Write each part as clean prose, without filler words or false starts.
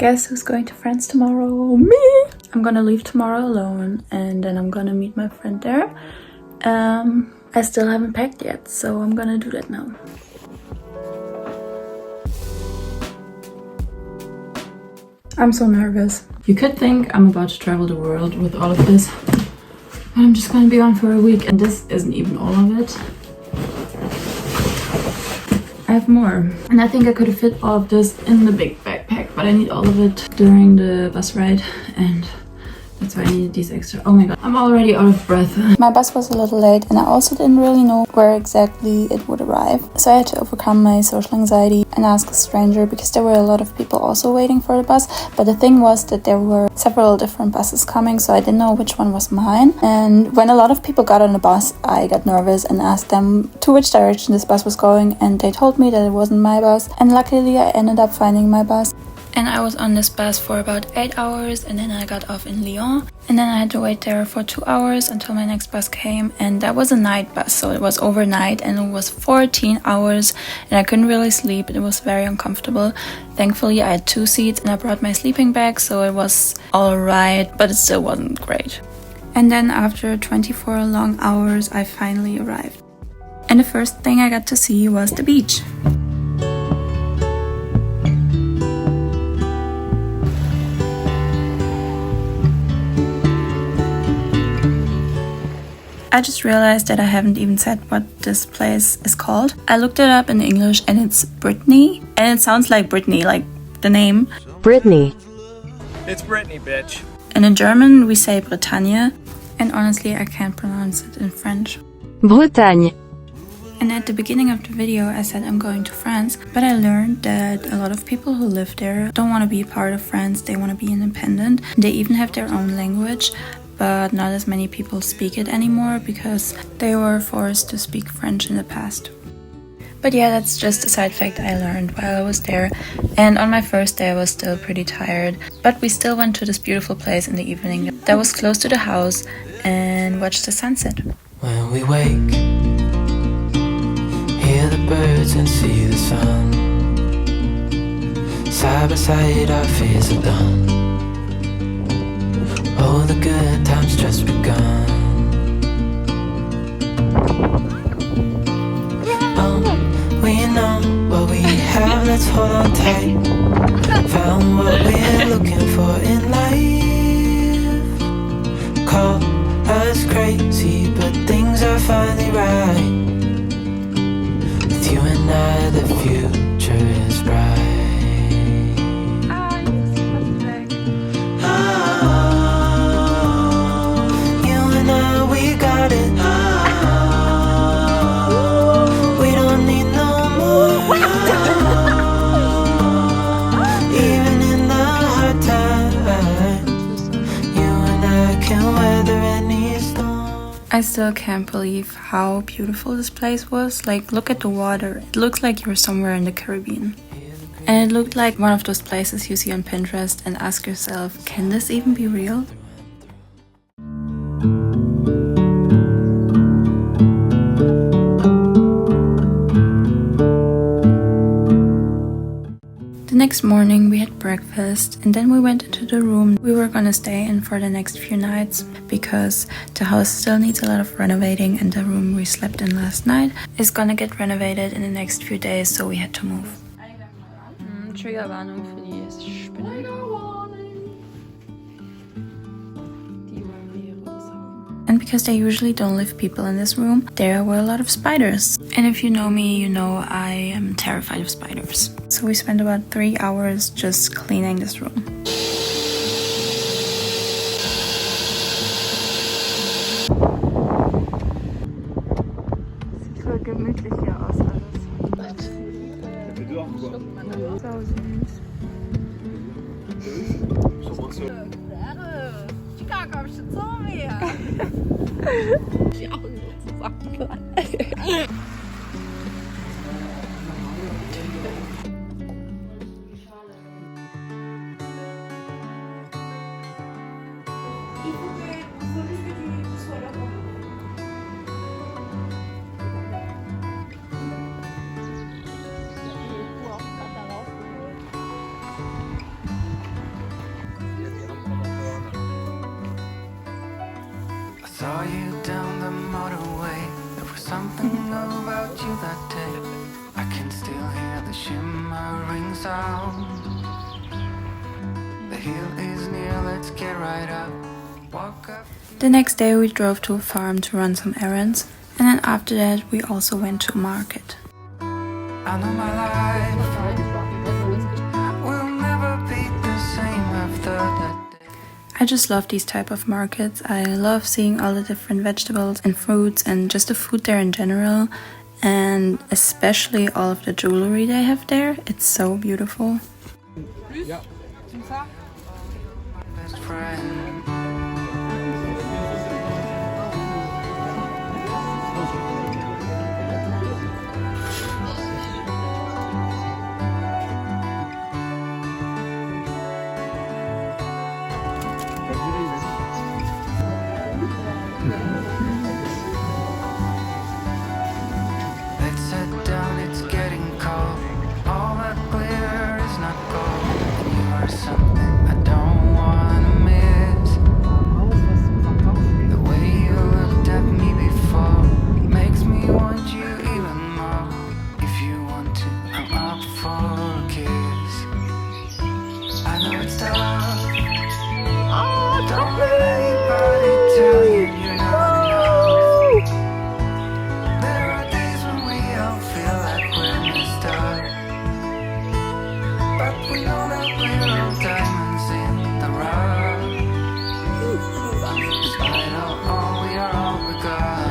Guess who's going to France tomorrow? Me! I'm gonna leave tomorrow alone and then I'm gonna meet my friend there. I still haven't packed yet, so I'm gonna do that now. I'm so nervous. You could think I'm about to travel the world with all of this, but I'm just gonna be on for a week and this isn't even all of it. I have more. And I think I could have fit all of this in the big backpack, but I need all of it during the bus ride and that's why I needed these extra. Oh my god, I'm already out of breath. My bus was a little late and I also didn't really know where exactly it would arrive. So I had to overcome my social anxiety and ask a stranger because there were a lot of people also waiting for the bus. But the thing was that there were several different buses coming, so I didn't know which one was mine. And when a lot of people got on the bus, I got nervous and asked them to which direction this bus was going, and they told me that it wasn't my bus. And luckily I ended up finding my bus. And I was on this bus for about 8 hours and then I got off in Lyon. And then I had to wait there for 2 hours until my next bus came. And that was a night bus, so it was overnight and it was 14 hours and I couldn't really sleep. It was very uncomfortable. Thankfully I had 2 seats and I brought my sleeping bag, so it was alright, but it still wasn't great. And then after 24 long hours I finally arrived. And the first thing I got to see was the beach. I just realized that I haven't even said what this place is called. I looked it up in English and it's Brittany. And it sounds like Brittany, like the name. Brittany. It's Brittany, bitch. And in German we say Bretagne. And honestly I can't pronounce it in French. Bretagne. And at the beginning of the video I said I'm going to France, but I learned that a lot of people who live there don't want to be part of France, they want to be independent. They even have their own language, but not as many people speak it anymore because they were forced to speak French in the past. But yeah, that's just a side fact I learned while I was there. And on my first day I was still pretty tired, but we still went to this beautiful place in the evening that was close to the house and watched the sunset. When we wake, hear the birds and see the sun. Side by side our fears are done. Oh, the good times just begun. We know what we have, let's hold on tight. Found what we're looking for in life. Call us crazy, but things are finally right. With you and I, the future is bright. I still can't believe how beautiful this place was. Like, look at the water. It looks like you're somewhere in the Caribbean. And it looked like one of those places you see on Pinterest and ask yourself, can this even be real? The next morning we had breakfast and then we went into the room we were gonna stay in for the next few nights because the house still needs a lot of renovating and the room we slept in last night is gonna get renovated in the next few days, so we had to move. Triggerwarnung für die Spinnen. And because they usually don't leave people in this room, there were a lot of spiders. And if you know me, you know I am terrified of spiders. So we spent about 3 hours just cleaning this room. Sieht voll gemütlich hier aus alles. So süß. Saw you down the motorway. There was something about you that day. I can still hear the shimmering sound. The hill is near, let's get right up. Walk up. The next day we drove to a farm to run some errands, and then after that we also went to a market. I know my life will never be the same after that day. I just love these type of markets. I love seeing all the different vegetables and fruits and just the food there in general, and especially all of the jewelry they have there. It's so beautiful. Best friend. Let's sit down, it's getting cold. All that glitter is not gold. And you are something I don't wanna miss. The way you looked at me before makes me want you even more. If you want to, I'm up for a kiss. I know it's tough. Don't let anybody tell you you're not enough. There are days when we all feel like we're messed up, but we know that we're all diamonds in the rough. Despite all, we are all we got.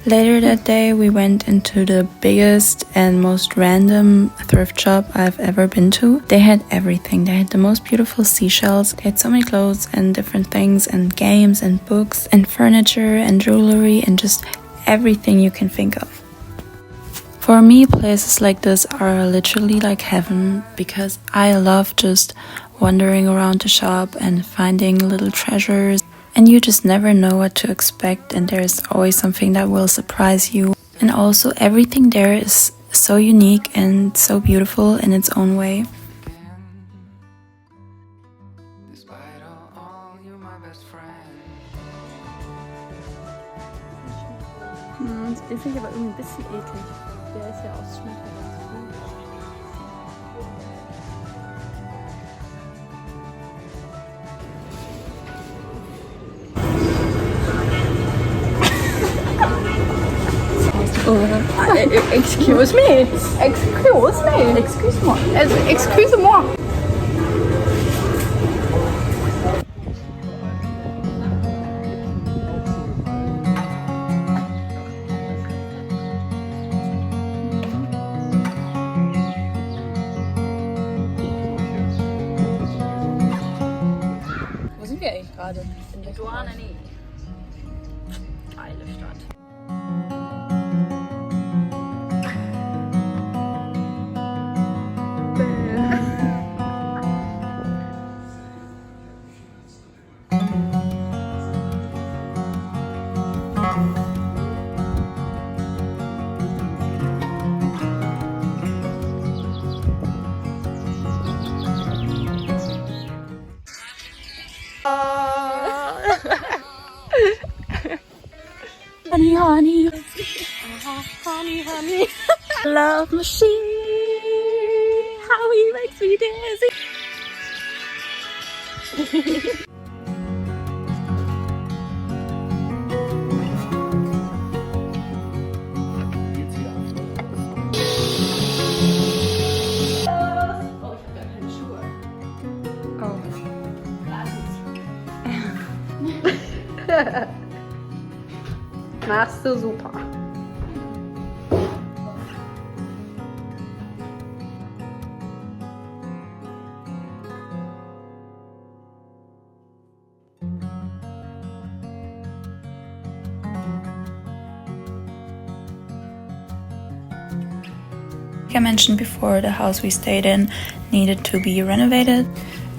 Later that day we went into the biggest and most random thrift shop I've ever been to. They had everything. They had the most beautiful seashells. They had so many clothes and different things and games and books and furniture and jewelry and just everything you can think of. For me, places like this are literally like heaven because I love just wandering around the shop and finding little treasures. And you just never know what to expect, and there's always something that will surprise you. And also everything there is so unique and so beautiful in its own way. Despite all, you're my best friend. Den finde ich aber irgendwie ein bisschen eklig. Der ist ja aus Schmuck. Excuse me. Excuse me. Excuse-moi. Excuse-moi. Wo sind wir eigentlich gerade? In der Guanani. Geile Stadt. Honey, honey, honey, honey, love machine, how he makes me dizzy. Machst du super. Like I mentioned before, the house we stayed in needed to be renovated,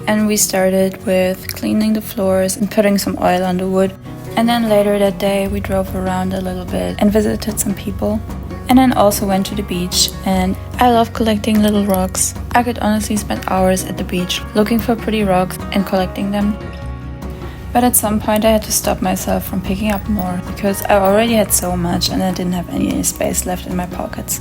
and we started with cleaning the floors and putting some oil on the wood. And then later that day we drove around a little bit and visited some people, and then also went to the beach. And I love collecting little rocks. I could honestly spend hours at the beach looking for pretty rocks and collecting them. But at some point I had to stop myself from picking up more because I already had so much and I didn't have any space left in my pockets.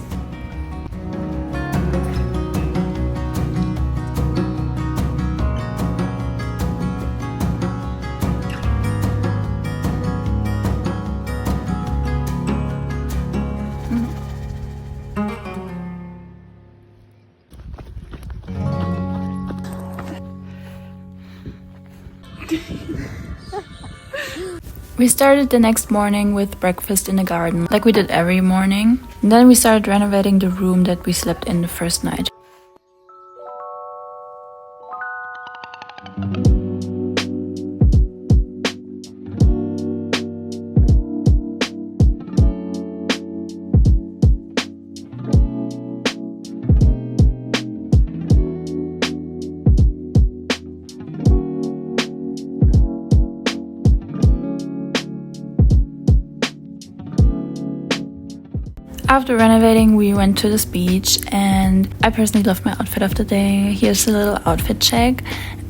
We started the next morning with breakfast in the garden, like we did every morning. And then we started renovating the room that we slept in the first night. After renovating, we went to this beach and I personally loved my outfit of the day. Here's a little outfit check.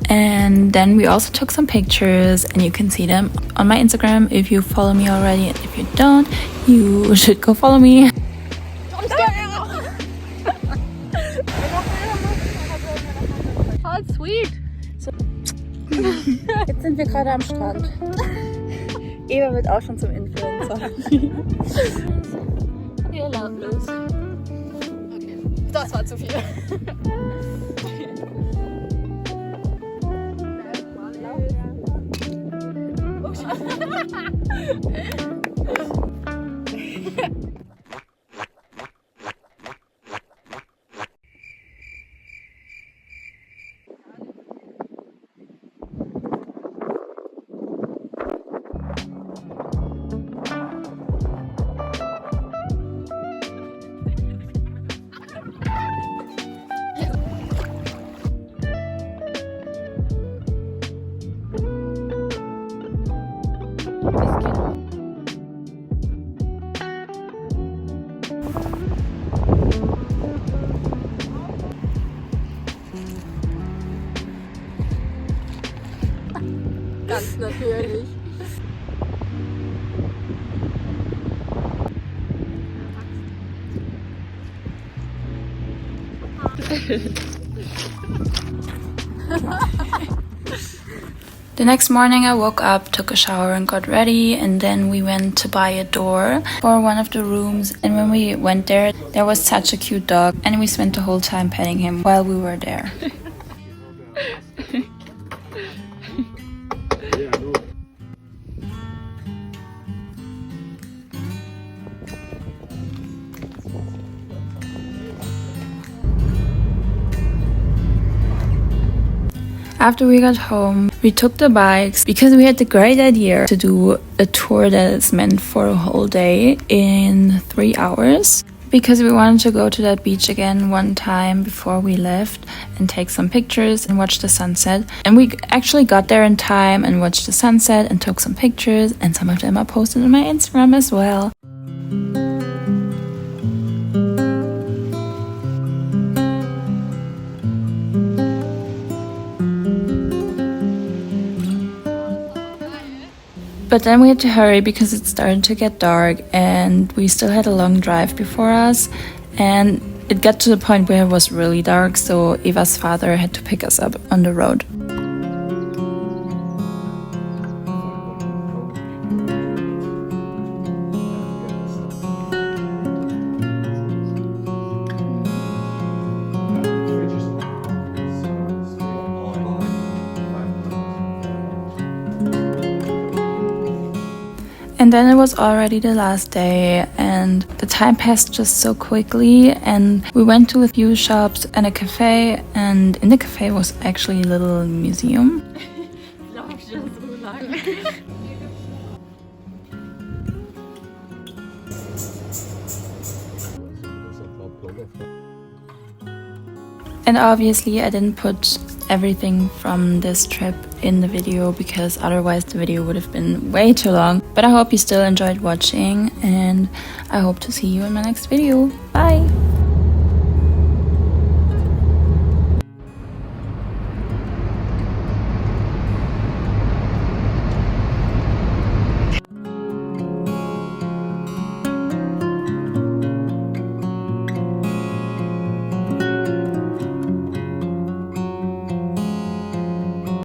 And then we also took some pictures and you can see them on my Instagram if you follow me already. And if you don't, you should go follow me. Voll sweet. So. Jetzt sind wir gerade am Strand. Eva wird auch schon zum Influencer. Ihr lautlos. Okay, das war zu viel. Ganz natürlich. The next morning I woke up, took a shower and got ready, and then we went to buy a door for one of the rooms. And when we went there was such a cute dog and we spent the whole time petting him while we were there. After we got home, we took the bikes because we had the great idea to do a tour that is meant for a whole day in 3 hours. Because we wanted to go to that beach again one time before we left and take some pictures and watch the sunset. And we actually got there in time and watched the sunset and took some pictures, and some of them are posted on my Instagram as well. But then we had to hurry because it started to get dark and we still had a long drive before us, and it got to the point where it was really dark, so Eva's father had to pick us up on the road. And then it was already the last day and the time passed just so quickly, and we went to a few shops and a cafe, and in the cafe was actually a little museum. And obviously I didn't put everything from this trip in the video because otherwise the video would have been way too long. But I hope you still enjoyed watching, and I hope to see you in my next video. Bye!